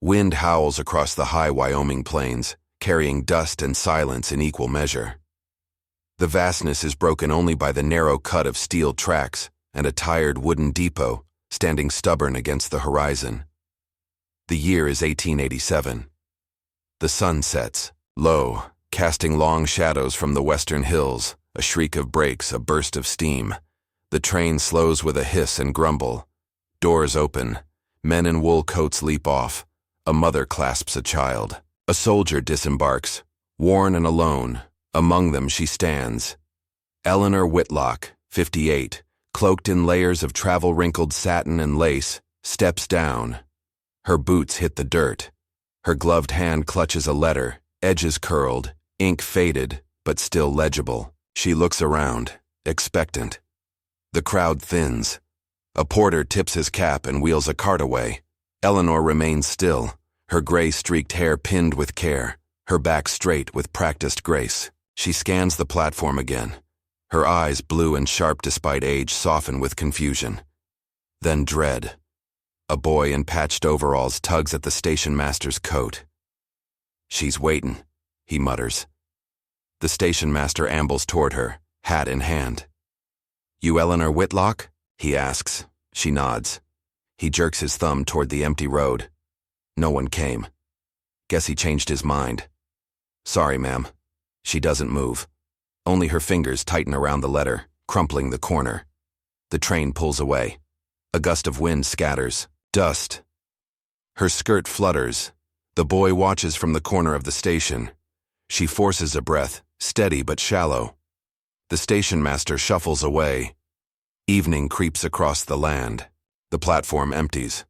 Wind howls across the high Wyoming plains, carrying dust and silence in equal measure. The vastness is broken only by the narrow cut of steel tracks and a tired wooden depot standing stubborn against the horizon. The year is 1887. The sun sets, low, casting long shadows from the western hills, a shriek of brakes, a burst of steam. The train slows with a hiss and grumble. Doors open. Men in wool coats leap off. A mother clasps a child. A soldier disembarks. Worn and alone, among them she stands. Eleanor Whitlock, 58, cloaked in layers of travel-wrinkled satin and lace, steps down. Her boots hit the dirt. Her gloved hand clutches a letter, edges curled, ink faded, but still legible. She looks around, expectant. The crowd thins. A porter tips his cap and wheels a cart away. Eleanor remains still, her gray-streaked hair pinned with care, her back straight with practiced grace. She scans the platform again. Her eyes, blue and sharp despite age, soften with confusion. Then dread. A boy in patched overalls tugs at the station master's coat. "She's waitin'," he mutters. The station master ambles toward her, hat in hand. "You Eleanor Whitlock?" he asks. She nods. He jerks his thumb toward the empty road. No one came. Guess he changed his mind. "Sorry, ma'am." She doesn't move. Only her fingers tighten around the letter, crumpling the corner. The train pulls away. A gust of wind scatters. Dust. Her skirt flutters. The boy watches from the corner of the station. She forces a breath, steady but shallow. The station master shuffles away. Evening creeps across the land. The platform empties.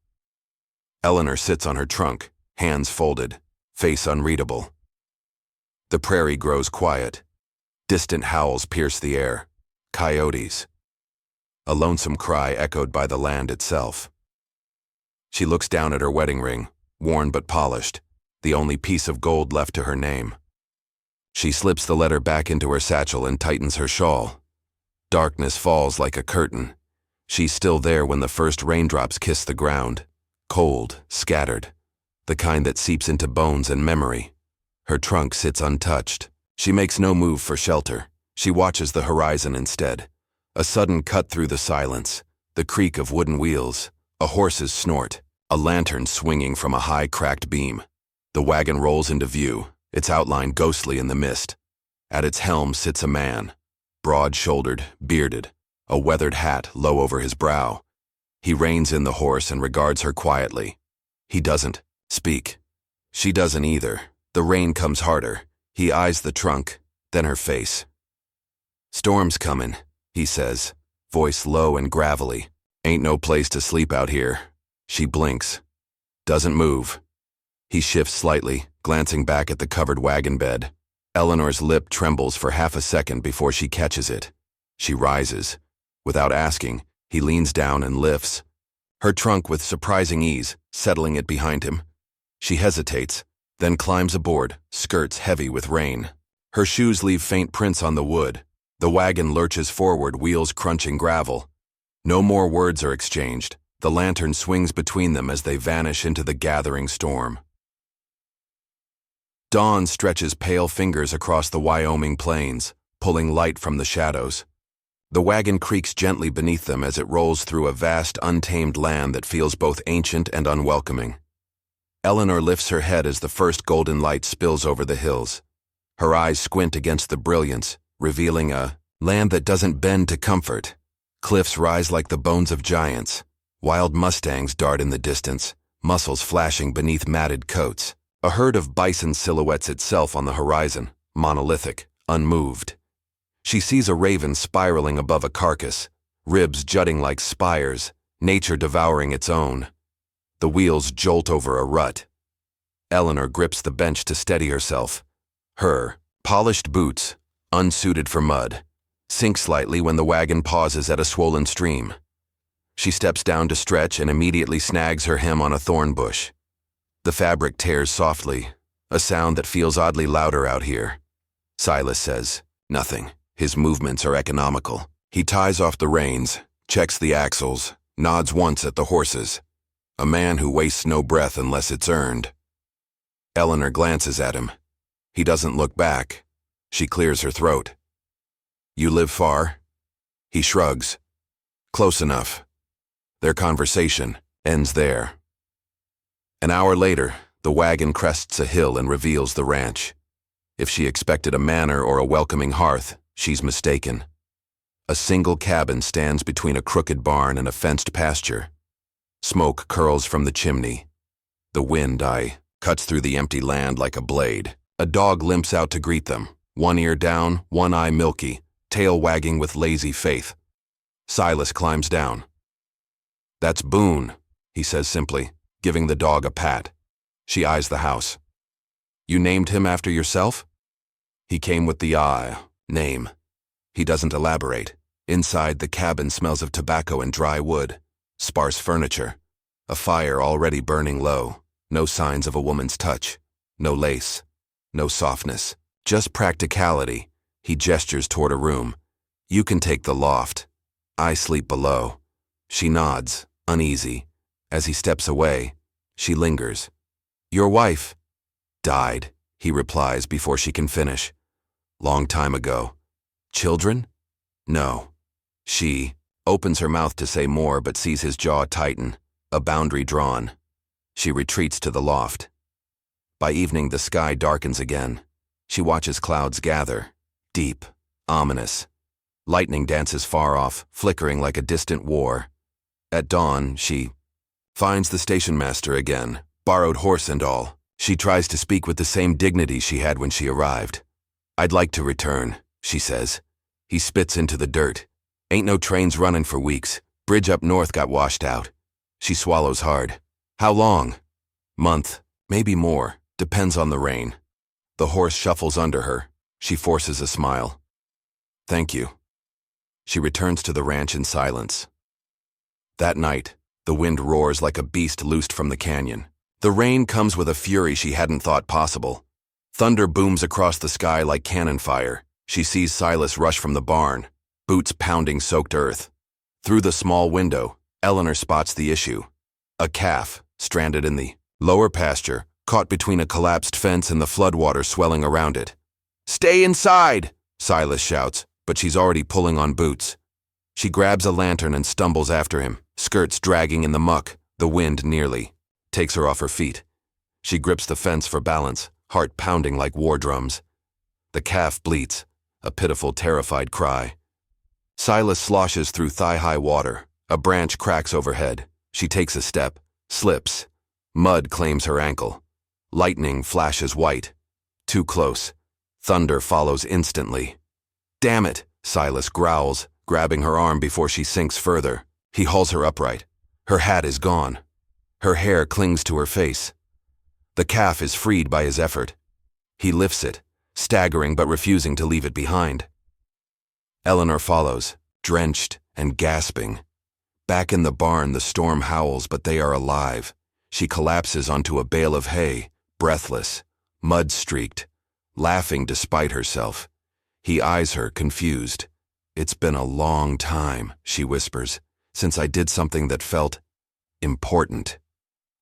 Eleanor sits on her trunk, hands folded, face unreadable. The prairie grows quiet. Distant howls pierce the air. Coyotes. A lonesome cry echoed by the land itself. She looks down at her wedding ring, worn but polished, the only piece of gold left to her name. She slips the letter back into her satchel and tightens her shawl. Darkness falls like a curtain. She's still there when the first raindrops kiss the ground, cold, scattered, the kind that seeps into bones and memory. Her trunk sits untouched. She makes no move for shelter. She watches the horizon instead. A sudden cut through the silence, the creak of wooden wheels, a horse's snort, a lantern swinging from a high cracked beam. The wagon rolls into view, its outline ghostly in the mist. At its helm sits a man, broad-shouldered, bearded, a weathered hat low over his brow. He reins in the horse and regards her quietly. He doesn't speak. She doesn't either. The rain comes harder. He eyes the trunk, then her face. "Storm's comin'," he says, voice low and gravelly. "Ain't no place to sleep out here." She blinks. Doesn't move. He shifts slightly, glancing back at the covered wagon bed. Eleanor's lip trembles for half a second before she catches it. She rises. Without asking, he leans down and lifts her trunk with surprising ease, settling it behind him. She hesitates, then climbs aboard, skirts heavy with rain. Her shoes leave faint prints on the wood. The wagon lurches forward, wheels crunching gravel. No more words are exchanged. The lantern swings between them as they vanish into the gathering storm. Dawn stretches pale fingers across the Wyoming plains, pulling light from the shadows. The wagon creaks gently beneath them as it rolls through a vast, untamed land that feels both ancient and unwelcoming. Eleanor lifts her head as the first golden light spills over the hills. Her eyes squint against the brilliance, revealing a land that doesn't bend to comfort. Cliffs rise like the bones of giants. Wild mustangs dart in the distance, muscles flashing beneath matted coats. A herd of bison silhouettes itself on the horizon, monolithic, unmoved. She sees a raven spiraling above a carcass, ribs jutting like spires, nature devouring its own. The wheels jolt over a rut. Eleanor grips the bench to steady herself. Her polished boots, unsuited for mud, sink slightly when the wagon pauses at a swollen stream. She steps down to stretch and immediately snags her hem on a thorn bush. The fabric tears softly, a sound that feels oddly louder out here. Silas says nothing. His movements are economical. He ties off the reins, checks the axles, nods once at the horses. A man who wastes no breath unless it's earned. Eleanor glances at him. He doesn't look back. She clears her throat. You live far? He shrugs. Close enough. Their conversation ends there. An hour later, the wagon crests a hill and reveals the ranch. If she expected a manor or a welcoming hearth, she's mistaken. A single cabin stands between a crooked barn and a fenced pasture. Smoke curls from the chimney. The wind cuts through the empty land like a blade. A dog limps out to greet them, one ear down, one eye milky, tail wagging with lazy faith. Silas climbs down. That's Boone, he says simply, giving the dog a pat. She eyes the house. You named him after yourself? He came with the name. He doesn't elaborate. Inside, the cabin smells of tobacco and dry wood. Sparse furniture. A fire already burning low. No signs of a woman's touch. No lace. No softness. Just practicality. He gestures toward a room. You can take the loft. I sleep below. She nods, uneasy. As he steps away, she lingers. Your wife? Died, he replies before she can finish. Long time ago. Children? No. She opens her mouth to say more but sees his jaw tighten, a boundary drawn. She retreats to the loft. By evening, the sky darkens again. She watches clouds gather, deep, ominous. Lightning dances far off, flickering like a distant war. At dawn, she finds the station master again, borrowed horse and all. She tries to speak with the same dignity she had when she arrived. I'd like to return, she says. He spits into the dirt. Ain't no trains running for weeks. Bridge up north got washed out. She swallows hard. How long? Month, maybe more. Depends on the rain. The horse shuffles under her. She forces a smile. Thank you. She returns to the ranch in silence. That night, the wind roars like a beast loosed from the canyon. The rain comes with a fury she hadn't thought possible. Thunder booms across the sky like cannon fire. She sees Silas rush from the barn, boots pounding soaked earth. Through the small window, Eleanor spots the issue. A calf, stranded in the lower pasture, caught between a collapsed fence and the floodwater swelling around it. Stay inside, Silas shouts, but she's already pulling on boots. She grabs a lantern and stumbles after him, skirts dragging in the muck, the wind nearly takes her off her feet. She grips the fence for balance, heart pounding like war drums. The calf bleats, a pitiful, terrified cry. Silas sloshes through thigh-high water. A branch cracks overhead. She takes a step, slips. Mud claims her ankle. Lightning flashes white. Too close. Thunder follows instantly. Damn it, Silas growls, grabbing her arm before she sinks further. He hauls her upright. Her hat is gone. Her hair clings to her face. The calf is freed by his effort. He lifts it, staggering but refusing to leave it behind. Eleanor follows, drenched and gasping. Back in the barn, the storm howls, but they are alive. She collapses onto a bale of hay, breathless, mud-streaked, laughing despite herself. He eyes her, confused. It's been a long time, she whispers, since I did something that felt important.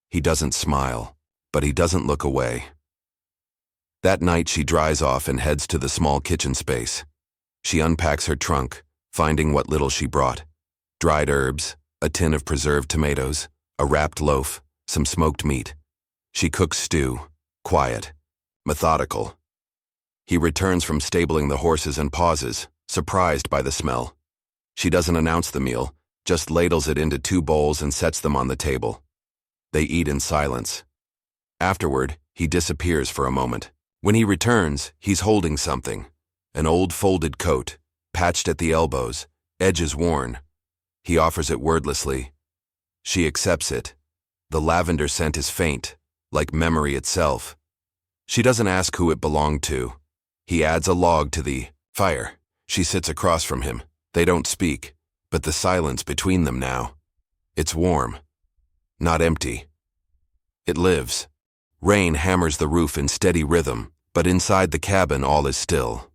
He doesn't smile, but he doesn't look away. That night she dries off and heads to the small kitchen space. She unpacks her trunk, finding what little she brought. Dried herbs, a tin of preserved tomatoes, a wrapped loaf, some smoked meat. She cooks stew, quiet, methodical. He returns from stabling the horses and pauses, surprised by the smell. She doesn't announce the meal, just ladles it into 2 bowls and sets them on the table. They eat in silence. Afterward, he disappears for a moment. When he returns, he's holding something. An old folded coat, patched at the elbows, edges worn. He offers it wordlessly. She accepts it. The lavender scent is faint, like memory itself. She doesn't ask who it belonged to. He adds a log to the fire. She sits across from him. They don't speak, but the silence between them now. It's warm, not empty. It lives. Rain hammers the roof in steady rhythm, but inside the cabin all is still.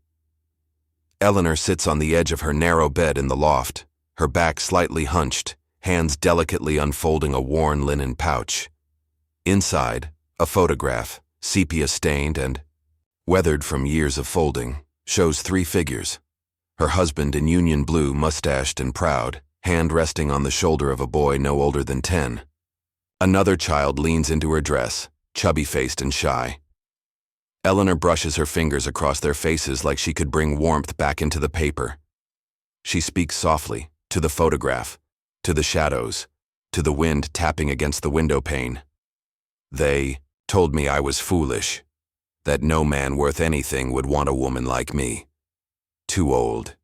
Eleanor sits on the edge of her narrow bed in the loft, her back slightly hunched, hands delicately unfolding a worn linen pouch. Inside, a photograph, sepia-stained and weathered from years of folding, shows 3 figures. Her husband in union blue, mustached and proud, hand resting on the shoulder of a boy no older than 10. Another child leans into her dress, chubby-faced and shy. Eleanor brushes her fingers across their faces like she could bring warmth back into the paper. She speaks softly, to the photograph, to the shadows, to the wind tapping against the window pane. They told me I was foolish, that no man worth anything would want a woman like me. Too old,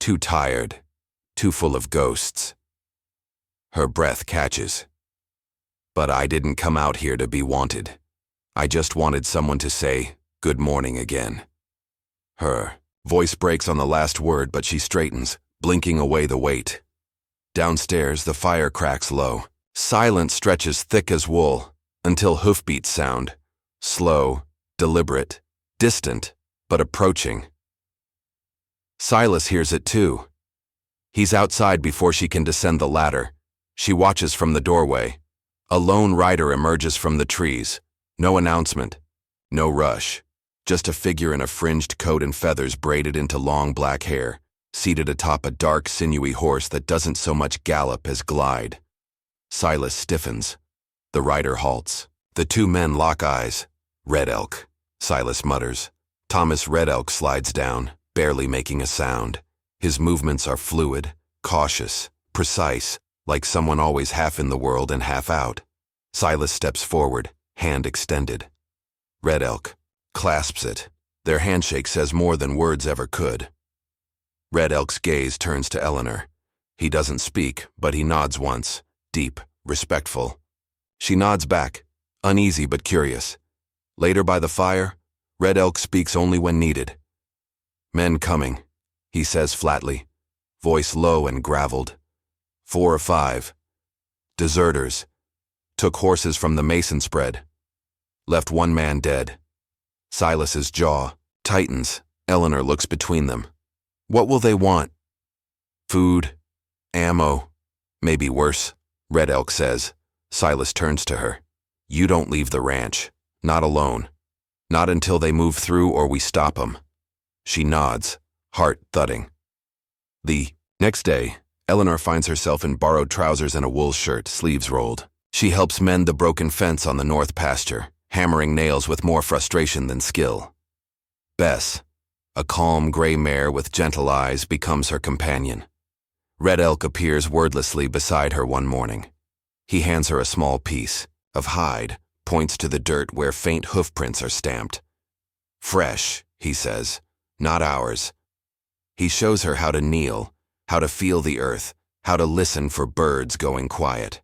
too tired, too full of ghosts. Her breath catches. But I didn't come out here to be wanted. I just wanted someone to say, "Good morning" again. Her voice breaks on the last word, but she straightens, blinking away the weight. Downstairs, the fire cracks low. Silence stretches thick as wool, until hoofbeats sound. Slow, deliberate, distant, but approaching. Silas hears it too. He's outside before she can descend the ladder. She watches from the doorway. A lone rider emerges from the trees. No announcement, no rush. Just a figure in a fringed coat and feathers braided into long black hair, seated atop a dark, sinewy horse that doesn't so much gallop as glide. Silas stiffens. The rider halts. The 2 men lock eyes. "Red Elk," Silas mutters. Thomas Red Elk slides down, barely making a sound. His movements are fluid, cautious, precise, like someone always half in the world and half out. Silas steps forward, hand extended. Red Elk clasps it. Their handshake says more than words ever could. Red Elk's gaze turns to Eleanor. He doesn't speak, but he nods once, deep, respectful. She nods back, uneasy but curious. Later by the fire, Red Elk speaks only when needed. "Men coming," he says flatly, voice low and graveled. 4 or 5. Deserters. Took horses from the Mason spread. Left 1 man dead. Silas's jaw tightens. Eleanor looks between them. What will they want? Food, ammo, maybe worse, Red Elk says. Silas turns to her. You don't leave the ranch. Not alone. Not until they move through or we stop them. She nods, heart thudding. The next day, Eleanor finds herself in borrowed trousers and a wool shirt, sleeves rolled. She helps mend the broken fence on the north pasture, hammering nails with more frustration than skill. Bess, a calm gray mare with gentle eyes, becomes her companion. Red Elk appears wordlessly beside her one morning. He hands her a small piece of hide, points to the dirt where faint hoofprints are stamped. Fresh, he says, not ours. He shows her how to kneel, how to feel the earth, how to listen for birds going quiet.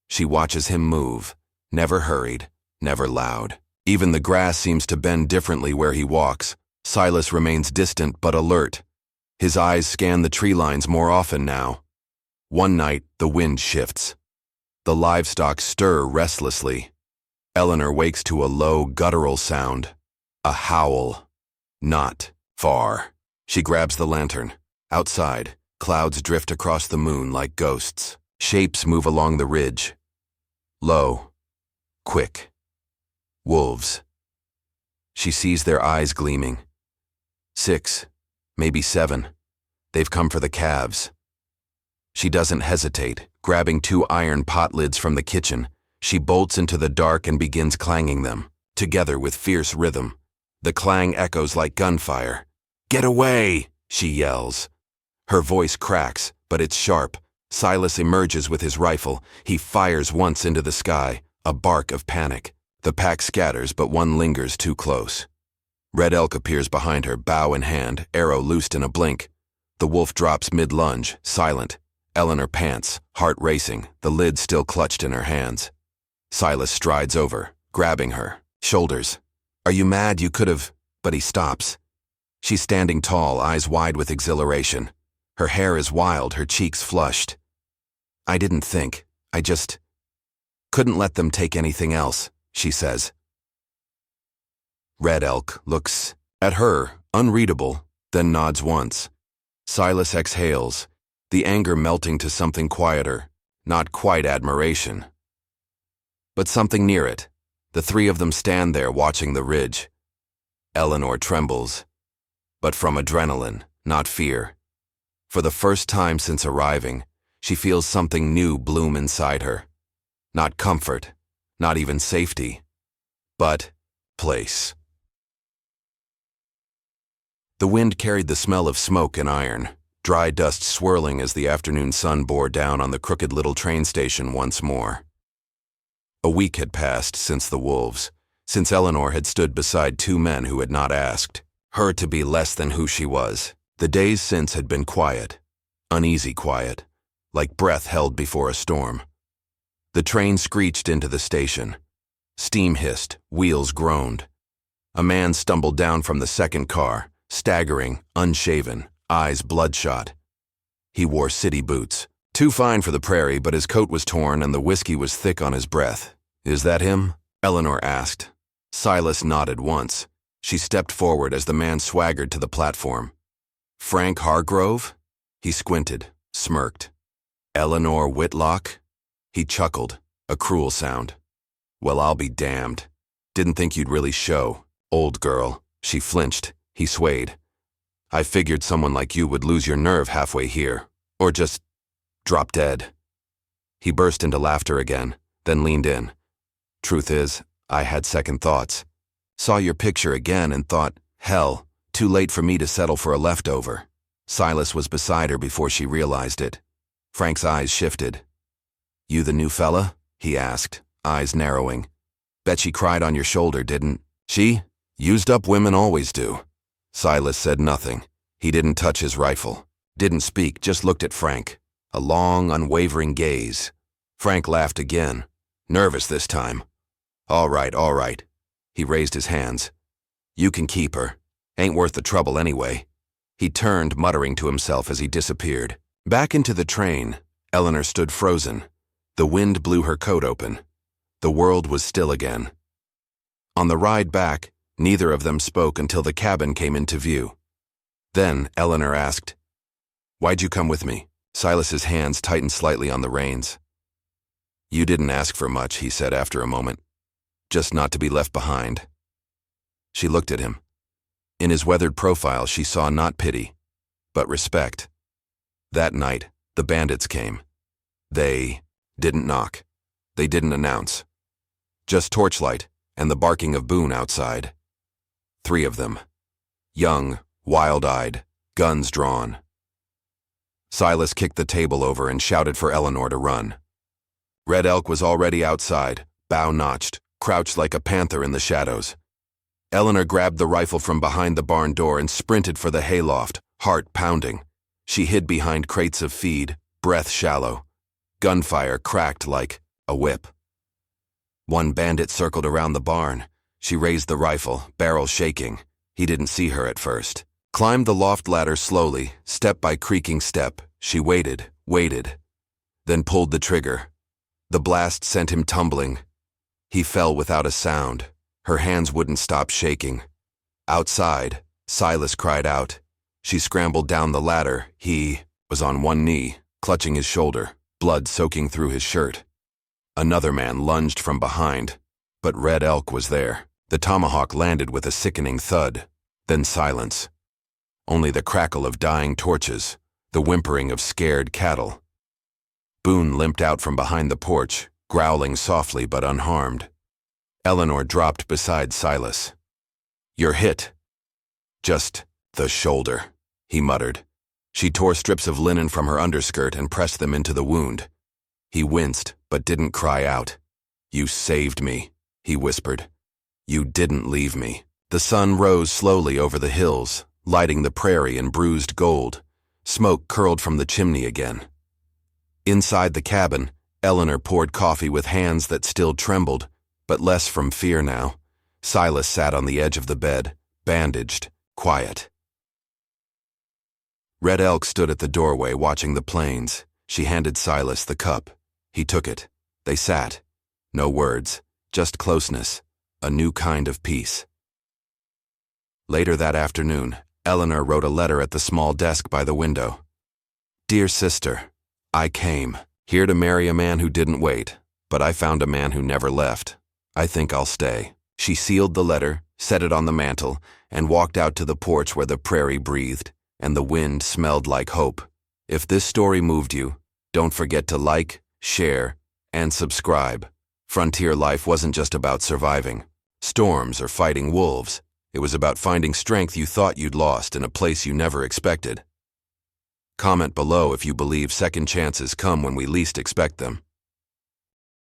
She watches him move, never hurried, never loud. Even the grass seems to bend differently where he walks. Silas remains distant but alert. His eyes scan the tree lines more often now. One night, the wind shifts. The livestock stir restlessly. Eleanor wakes to a low, guttural sound. A howl. Not far. She grabs the lantern. Outside, clouds drift across the moon like ghosts. Shapes move along the ridge. Low. Quick. Wolves. She sees their eyes gleaming. 6, maybe 7. They've come for the calves. She doesn't hesitate. Grabbing 2 iron pot lids from the kitchen, she bolts into the dark and begins clanging them, together with fierce rhythm. The clang echoes like gunfire. "Get away!" she yells. Her voice cracks, but it's sharp. Silas emerges with his rifle. He fires once into the sky, a bark of panic. The pack scatters, but one lingers too close. Red Elk appears behind her, bow in hand, arrow loosed in a blink. The wolf drops mid-lunge, silent. Eleanor pants, heart racing, the lid still clutched in her hands. Silas strides over, grabbing her, shoulders. "Are you mad? You could have..." But he stops. She's standing tall, eyes wide with exhilaration. Her hair is wild, her cheeks flushed. "I didn't think. I just couldn't let them take anything else," she says. Red Elk looks at her, unreadable, then nods once. Silas exhales. the anger melting to something quieter, not quite admiration, but something near it. The three of them stand there watching the ridge. Eleanor trembles, but from adrenaline, not fear. For the first time since arriving, she feels something new bloom inside her. Not comfort, not even safety, but place. The wind carried the smell of smoke and iron, dry dust swirling as the afternoon sun bore down on the crooked little train station once more. A week had passed since the wolves, since Eleanor had stood beside two men who had not asked her to be less than who she was. The days since had been quiet, uneasy quiet, like breath held before a storm. The train screeched into the station. Steam hissed, wheels groaned. A man stumbled down from the second car, staggering, unshaven, eyes bloodshot. He wore city boots. Too fine for the prairie, but his coat was torn and the whiskey was thick on his breath. "Is that him?" Eleanor asked. Silas nodded once. She stepped forward as the man swaggered to the platform. "Frank Hargrove?" He squinted, smirked. "Eleanor Whitlock?" He chuckled, a cruel sound. "Well, I'll be damned. Didn't think you'd really show, old girl." She flinched. He swayed. "I figured someone like you would lose your nerve halfway here, or just drop dead." He burst into laughter again, then leaned in. "Truth is, I had second thoughts. Saw your picture again and thought, hell, too late for me to settle for a leftover." Silas was beside her before she realized it. Frank's eyes shifted. "You the new fella?" he asked, eyes narrowing. "Bet she cried on your shoulder, didn't she? Used up women always do." Silas said nothing. He didn't touch his rifle. Didn't speak, just looked at Frank. A long, unwavering gaze. Frank laughed again. Nervous this time. All right, all right." He raised his hands. "You can keep her. Ain't worth the trouble anyway." He turned, muttering to himself as he disappeared. Back into the train, Eleanor stood frozen. The wind blew her coat open. The world was still again. On the ride back, neither of them spoke until the cabin came into view. Then Eleanor asked, "Why'd you come with me?" Silas's hands tightened slightly on the reins. "You didn't ask for much," he said after a moment. "Just not to be left behind." She looked at him. In his weathered profile she saw not pity, but respect. That night, the bandits came. They didn't knock. They didn't announce. Just torchlight and the barking of Boone outside. 3 of them. Young, wild-eyed, guns drawn. Silas kicked the table over and shouted for Eleanor to run. Red Elk was already outside, bow notched, crouched like a panther in the shadows. Eleanor grabbed the rifle from behind the barn door and sprinted for the hayloft, heart pounding. She hid behind crates of feed, breath shallow. Gunfire cracked like a whip. One bandit circled around the barn. She raised the rifle, barrel shaking. He didn't see her at first. Climbed the loft ladder slowly, step by creaking step. She waited, then pulled the trigger. The blast sent him tumbling. He fell without a sound. Her hands wouldn't stop shaking. Outside, Silas cried out. She scrambled down the ladder. He was on one knee, clutching his shoulder, blood soaking through his shirt. Another man lunged from behind, but Red Elk was there. The tomahawk landed with a sickening thud, then silence. Only the crackle of dying torches, the whimpering of scared cattle. Boone limped out from behind the porch, growling softly but unharmed. Eleanor dropped beside Silas. "You're hit." "Just the shoulder," he muttered. She tore strips of linen from her underskirt and pressed them into the wound. He winced, but didn't cry out. "You saved me," he whispered. "You didn't leave me." The sun rose slowly over the hills, lighting the prairie in bruised gold. Smoke curled from the chimney again. Inside the cabin, Eleanor poured coffee with hands that still trembled, but less from fear now. Silas sat on the edge of the bed, bandaged, quiet. Red Elk stood at the doorway watching the plains. She handed Silas the cup. He took it. They sat. No words, just closeness, a new kind of peace. Later that afternoon, Eleanor wrote a letter at the small desk by the window. Dear sister, I came, here to marry a man who didn't wait, but I found a man who never left. I think I'll stay. She sealed the letter, set it on the mantel, and walked out to the porch where the prairie breathed, and the wind smelled like hope. If this story moved you, don't forget to like, share, and subscribe. Frontier life wasn't just about surviving storms or fighting wolves. It was about finding strength you thought you'd lost in a place you never expected. Comment below if you believe second chances come when we least expect them.